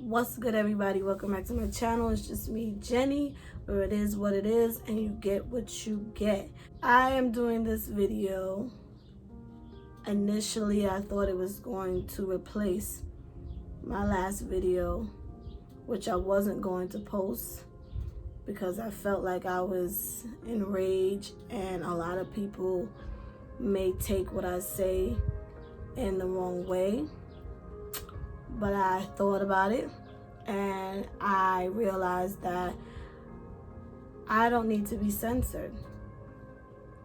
What's good, everybody? Welcome back to my channel. It's just me, Jenny, where it is what it is and you get what you get. I am doing this video. Initially, I thought it was going to replace my last video, which I wasn't going to post because I felt like I was enraged and a lot of people may take what I say in the wrong way. But I thought about it and I realized that I don't need to be censored.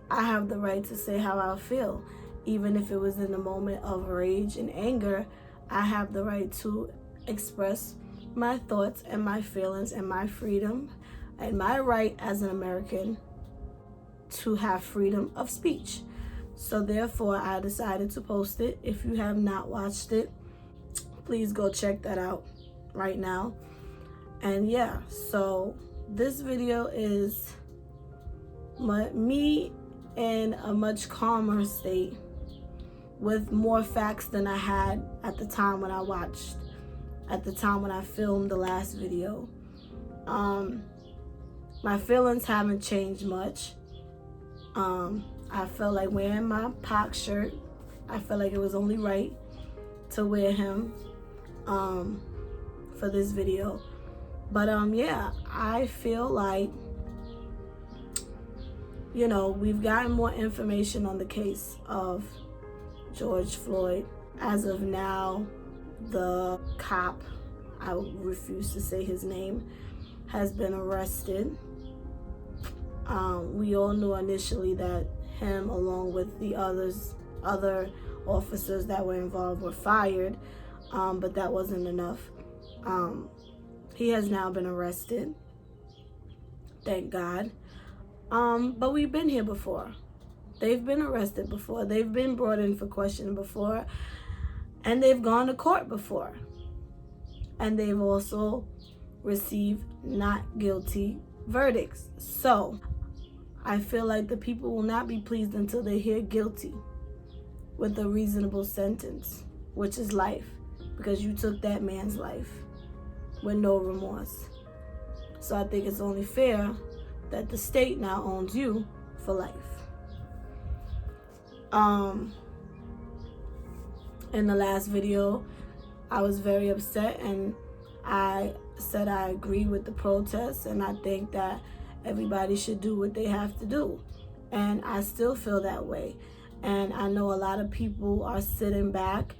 I have the right to say how I feel. Even if it was in a moment of rage and anger, I have the right to express my thoughts and my feelings and my freedom and my right as an American to have freedom of speech. So therefore, I decided to post it. If you have not watched it, please go check that out right now. And yeah, so this video is me in a much calmer state with more facts than I had at the time when I filmed the last video. My feelings haven't changed much. I felt like wearing my Pac shirt. I felt like it was only right to wear him for this video. But yeah, I feel like, we've gotten more information on the case of George Floyd. As of now, the cop, I refuse to say his name, has been arrested. We all knew initially that him, along with the other officers that were involved, were fired, but that wasn't enough. He has now been arrested, thank God. But we've been here before. They've been arrested before. They've been brought in for questioning before, and they've gone to court before. And they've also received not guilty verdicts. So I feel like the people will not be pleased until they hear guilty with a reasonable sentence, which is life, because you took that man's life with no remorse. So I think it's only fair that the state now owns you for life. In the last video, I was very upset and I said I agree with the protests and I think that everybody should do what they have to do. And I still feel that way. And I know a lot of people are sitting back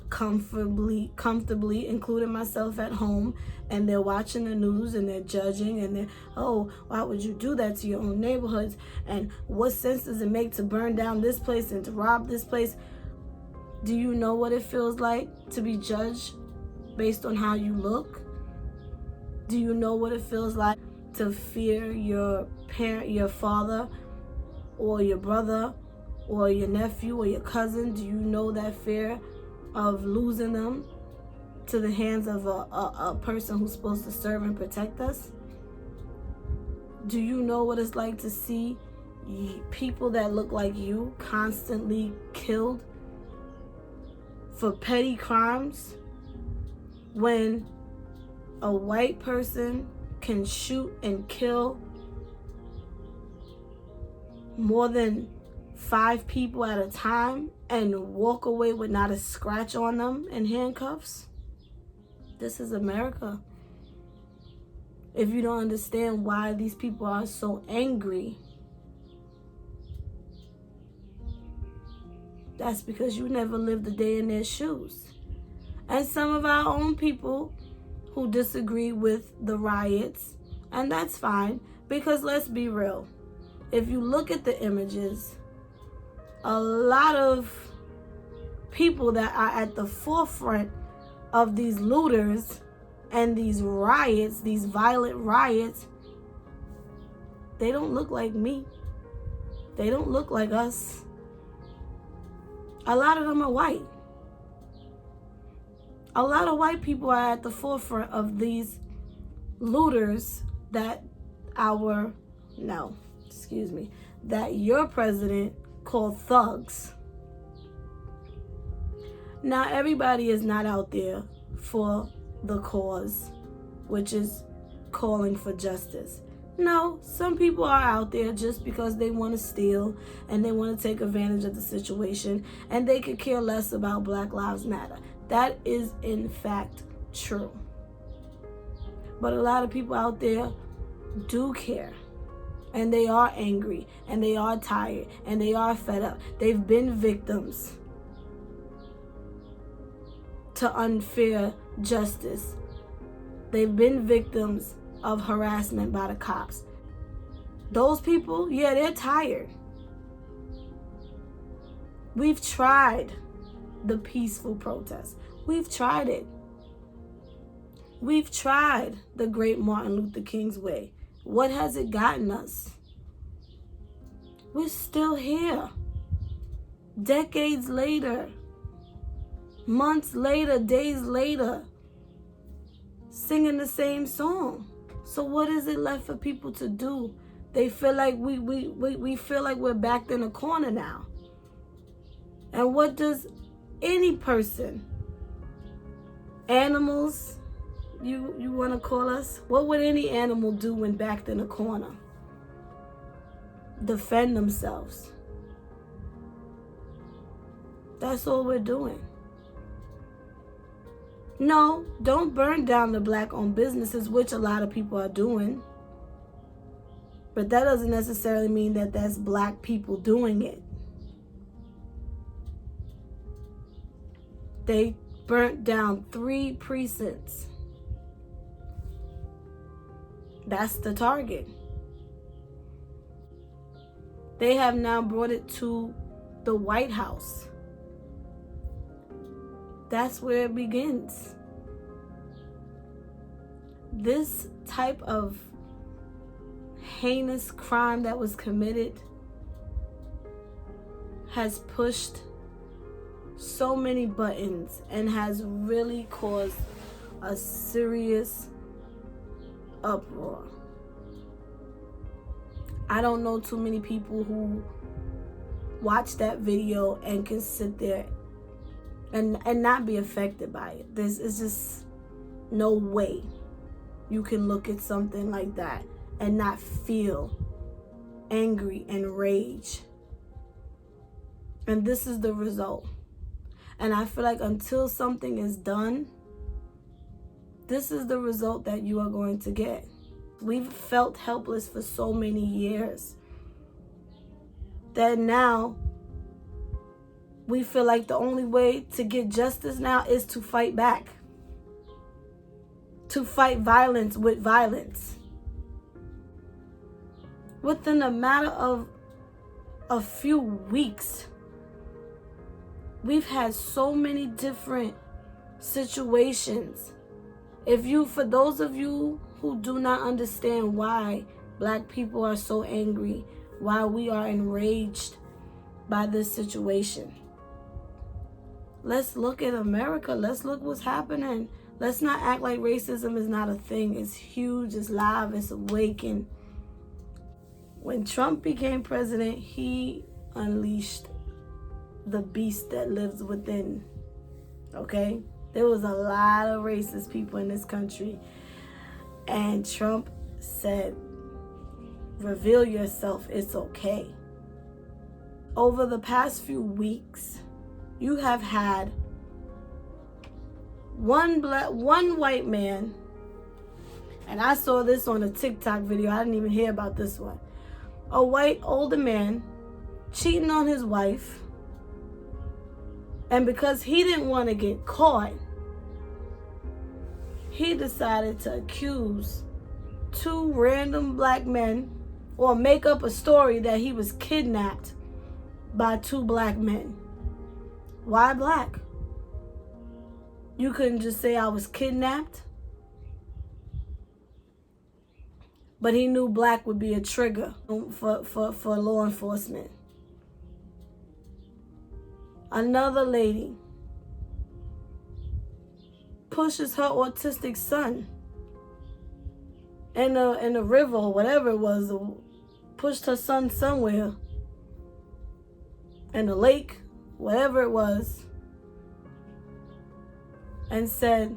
comfortably, including myself, at home, and they're watching the news and they're judging and they're, oh, why would you do that to your own neighborhoods? And what sense does it make to burn down this place and to rob this place? Do you know what it feels like to be judged based on how you look? Do you know what it feels like to fear your parent, your father, or your brother, or your nephew, or your cousin? Do you know that fear of losing them to the hands of a person who's supposed to serve and protect us? Do you know what it's like to see people that look like you constantly killed for petty crimes, when a white person can shoot and kill more than 5 people at a time and walk away with not a scratch on them in handcuffs? This is America. If you don't understand why these people are so angry, that's because you never lived a day in their shoes. And some of our own people who disagree with the riots, and that's fine, because let's be real. If you look at the images, a lot of people that are at the forefront of these looters and these riots, these violent riots, they don't look like me. They don't look like us. A lot of them are white. A lot of white people are at the forefront of these looters that that your president called thugs. Now, everybody is not out there for the cause, which is calling for justice. No, some people are out there just because they want to steal and they want to take advantage of the situation, and they could care less about Black Lives Matter. That is in fact true. But a lot of people out there do care, and they are angry, and they are tired, and they are fed up. They've been victims to unfair justice. They've been victims of harassment by the cops. Those people, yeah, they're tired. We've tried the peaceful protest. We've tried it. We've tried the great Martin Luther King's way. What has it gotten us? We're still here. Decades later, months later, days later, singing the same song. So what is it left for people to do? They feel like we feel like we're backed in a corner now. And what does any person, animals, you want to call us? What would any animal do when backed in a corner? Defend themselves. That's all we're doing. No, don't burn down the Black-owned businesses, which a lot of people are doing. But that doesn't necessarily mean that that's Black people doing it. They burnt down 3 precincts. That's the target. They have now brought it to the White House. That's where it begins. This type of heinous crime that was committed has pushed so many buttons and has really caused a serious uproar. I don't know too many people who watch that video and can sit there and not be affected by it. There's just no way you can look at something like that and not feel angry and rage. And this is the result. And I feel like until something is done, this is the result that you are going to get. We've felt helpless for so many years that now we feel like the only way to get justice now is to fight back. To fight violence with violence. Within a matter of a few weeks, we've had so many different situations. For those of you who do not understand why Black people are so angry, why we are enraged by this situation, let's look at America. Let's look what's happening. Let's not act like racism is not a thing. It's huge, it's live, it's awakened. When Trump became president, he unleashed the beast that lives within. Okay? There was a lot of racist people in this country. And Trump said, reveal yourself, it's okay. Over the past few weeks, you have had one white man, and I saw this on a TikTok video. I didn't even hear about this one. A white older man cheating on his wife, and because he didn't want to get caught, he decided to accuse 2 random Black men, or make up a story that he was kidnapped by 2 Black men. Why Black? You couldn't just say I was kidnapped? But he knew Black would be a trigger for law enforcement. Another lady pushes her autistic son in a river or whatever it was, pushed her son somewhere in a lake, whatever it was, and said,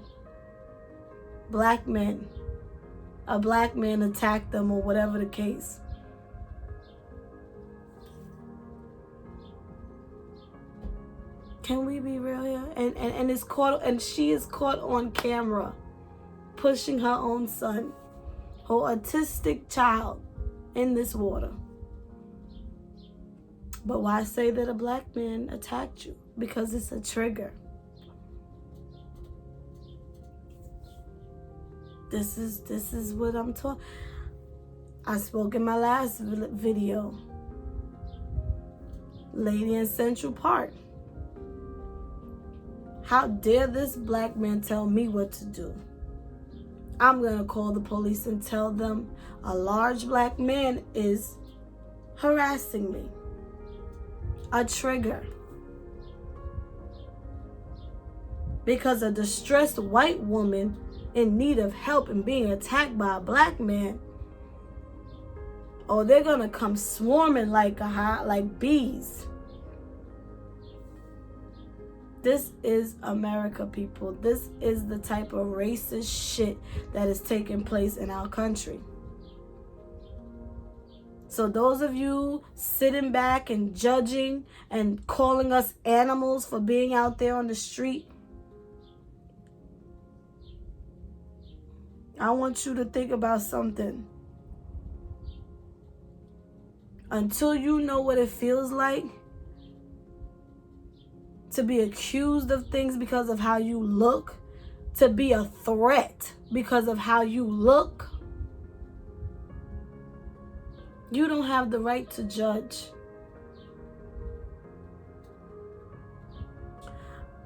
black men. A black man attacked them or whatever the case. Can we be real here? And it's caught, and she is caught on camera pushing her own son, her autistic child, in this water. But why say that a black man attacked you? Because it's a trigger. This is what I'm talking. I spoke in my last video. Lady in Central Park. How dare this black man tell me what to do? I'm gonna call the police and tell them a large black man is harassing me. A trigger. Because a distressed white woman in need of help and being attacked by a black man, oh, they're gonna come swarming like bees. This is America, people. This is the type of racist shit that is taking place in our country. So those of you sitting back and judging and calling us animals for being out there on the street, I want you to think about something. Until you know what it feels like to be accused of things because of how you look, to be a threat because of how you look, you don't have the right to judge.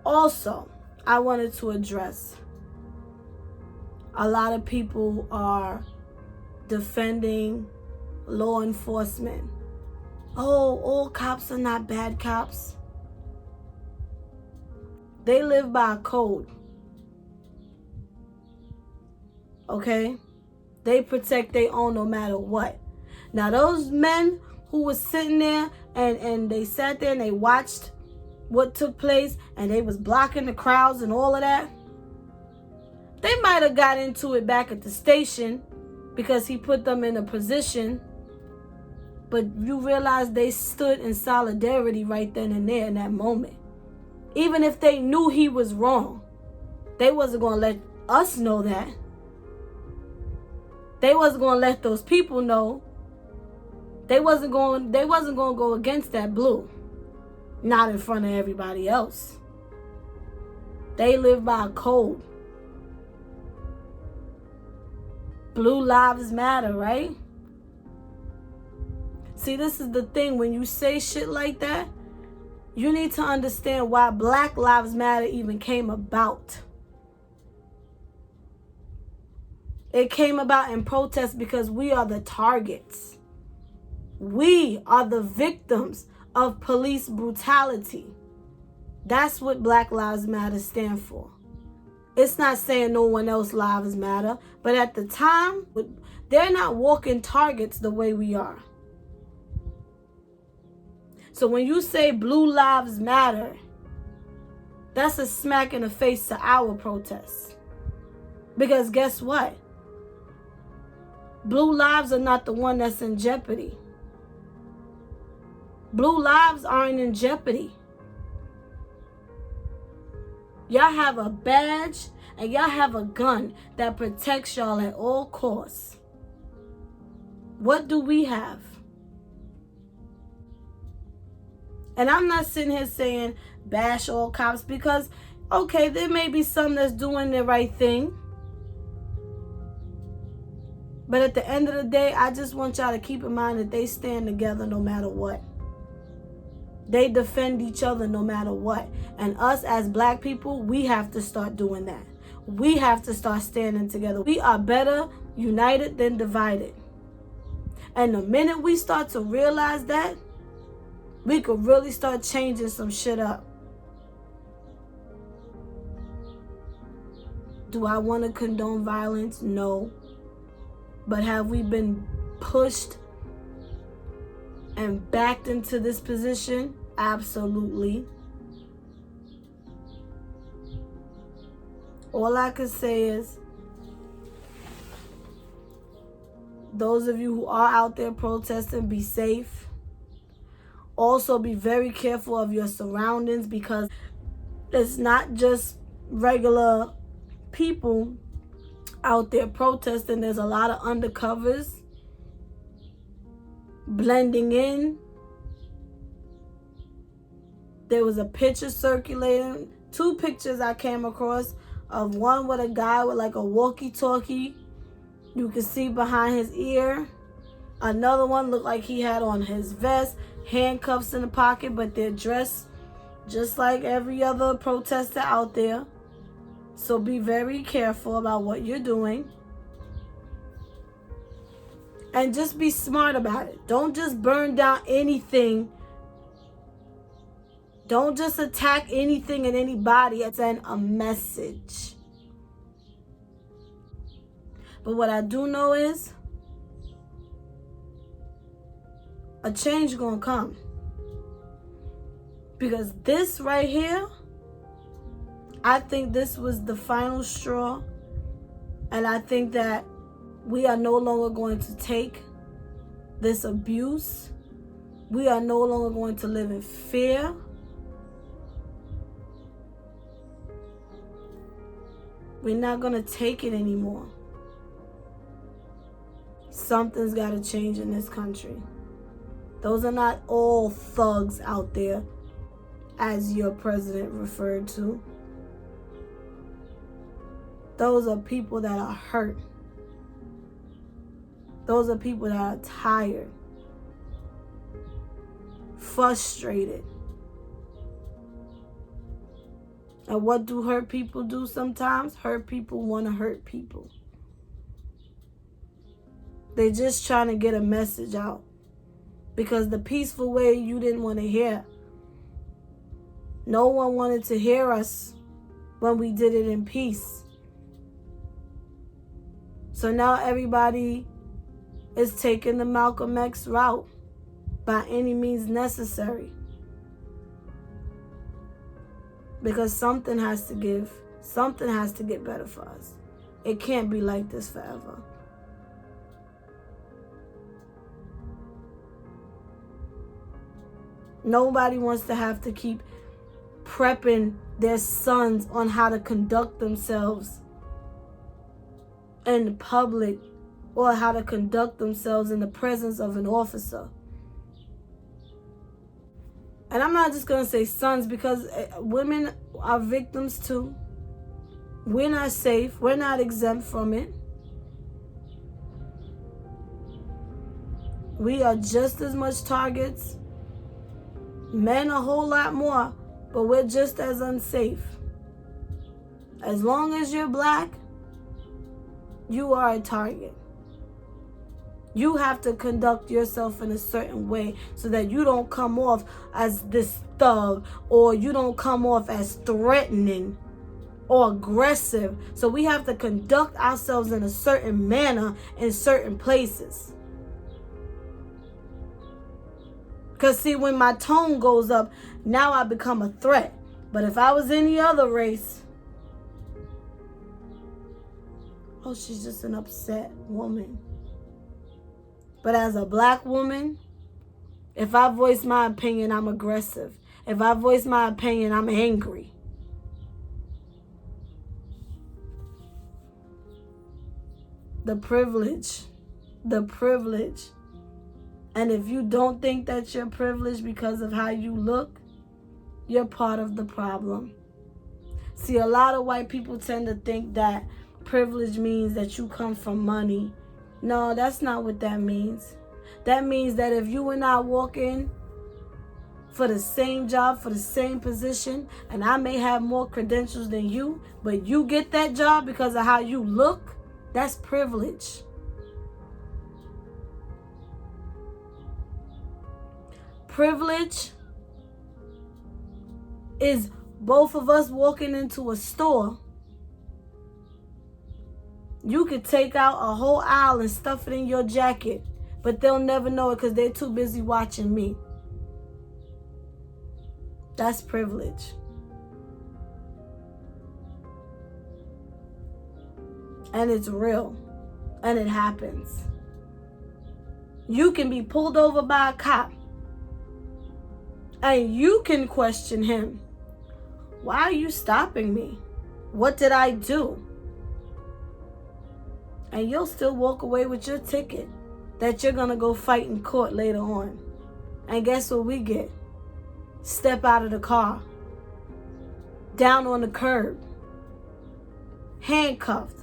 Also, I wanted to address, a lot of people are defending law enforcement. Oh, all cops are not bad cops. They live by a code. Okay? They protect their own no matter what. Now, those men who was sitting there and they sat there and they watched what took place and they was blocking the crowds and all of that, they might have got into it back at the station because he put them in a position, but you realize they stood in solidarity right then and there in that moment. Even if they knew he was wrong, they wasn't going to let us know that. They wasn't going to let those people know. They wasn't going to go against that blue. Not in front of everybody else. They live by a code. Blue lives matter, right? See, this is the thing. When you say shit like that, you need to understand why Black Lives Matter even came about. It came about in protest because we are the targets. We are the victims of police brutality. That's what Black Lives Matter stand for. It's not saying no one else's lives matter, but at the time, they're not walking targets the way we are. So when you say blue lives matter, that's a smack in the face to our protests. Because guess what? Blue lives are not the one that's in jeopardy. Blue lives aren't in jeopardy. Y'all have a badge and y'all have a gun that protects y'all at all costs. What do we have? And I'm not sitting here saying bash all cops because, okay, there may be some that's doing the right thing. But at the end of the day, I just want y'all to keep in mind that they stand together no matter what. They defend each other no matter what. And us as Black people, we have to start doing that. We have to start standing together. We are better united than divided. And the minute we start to realize that, we could really start changing some shit up. Do I want to condone violence? No. But have we been pushed and backed into this position? Absolutely. All I can say is those of you who are out there protesting, be safe. Also, be very careful of your surroundings, because it's not just regular people out there protesting. There's a lot of undercovers blending in. There was a picture circulating, 2 pictures I came across, of one with a guy with like a walkie-talkie. You can see behind his ear. Another one looked like he had on his vest, handcuffs in the pocket, but they're dressed just like every other protester out there. So be very careful about what you're doing. And just be smart about it. Don't just burn down anything. Don't just attack anything and anybody and send a message. But what I do know is a change gonna come. Because this right here, I think this was the final straw. And I think that we are no longer going to take this abuse. We are no longer going to live in fear. We're not going to take it anymore. Something's got to change in this country. Those are not all thugs out there, as your president referred to. Those are people that are hurt. Those are people that are tired, frustrated. And what do hurt people do sometimes? Hurt people want to hurt people. They're just trying to get a message out. Because the peaceful way you didn't want to hear. No one wanted to hear us when we did it in peace. So now everybody is taking the Malcolm X route by any means necessary. Because something has to give. Something has to get better for us. It can't be like this forever. Nobody wants to have to keep prepping their sons on how to conduct themselves in public, or how to conduct themselves in the presence of an officer. And I'm not just going to say sons, because women are victims too. We're not safe. We're not exempt from it. We are just as much targets. Men a whole lot more, but we're just as unsafe. As long as you're black, you are a target. You have to conduct yourself in a certain way so that you don't come off as this thug, or you don't come off as threatening or aggressive. So we have to conduct ourselves in a certain manner in certain places. Because see, when my tone goes up, now I become a threat. But if I was any other race, oh, she's just an upset woman. But as a black woman, if I voice my opinion, I'm aggressive. If I voice my opinion, I'm angry. The privilege. And if you don't think that you're privileged because of how you look, you're part of the problem. See, a lot of white people tend to think that privilege means that you come from money. No, that's not what that means. That means that if you and I walk in for the same job, for the same position, and I may have more credentials than you, but you get that job because of how you look, that's privilege. Privilege is both of us walking into a store. You could take out a whole aisle and stuff it in your jacket, but they'll never know it because they're too busy watching me. That's privilege. And it's real. And it happens. You can be pulled over by a cop and you can question him. Why are you stopping me? What did I do? And you'll still walk away with your ticket that you're going to go fight in court later on. And guess what we get? Step out of the car, down on the curb, handcuffed.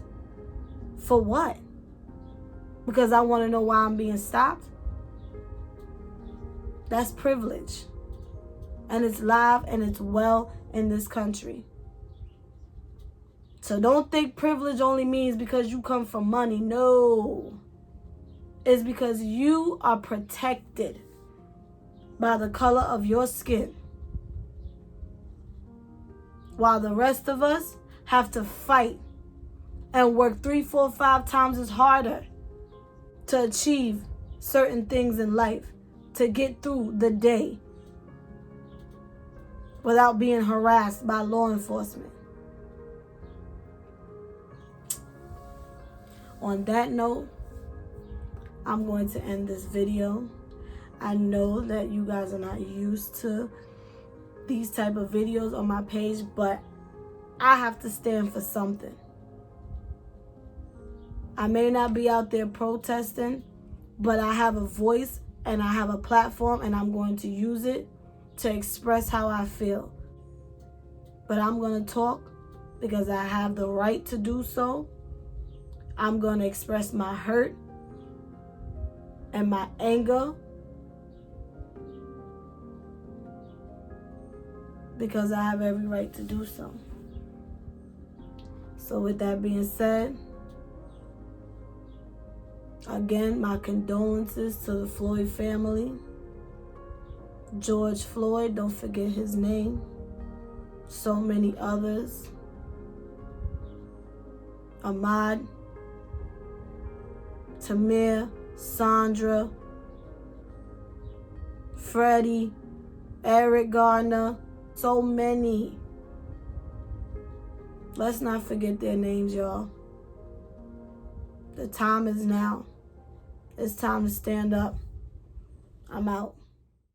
For what? Because I want to know why I'm being stopped? That's privilege. And it's live and it's well in this country. So don't think privilege only means because you come from money. No. It's because you are protected by the color of your skin, while the rest of us have to fight and work 3, 4, 5 times as harder to achieve certain things in life, to get through the day without being harassed by law enforcement. On that note, I'm going to end this video. I know that you guys are not used to these type of videos on my page, but I have to stand for something. I may not be out there protesting, but I have a voice and I have a platform, and I'm going to use it to express how I feel. But I'm going to talk because I have the right to do so. I'm going to express my hurt and my anger because I have every right to do so. So with that being said, again, my condolences to the Floyd family. George Floyd, don't forget his name. So many others. Ahmaud, Tamir, Sandra, Freddie, Eric Garner, so many. Let's not forget their names, y'all. The time is now. It's time to stand up. I'm out.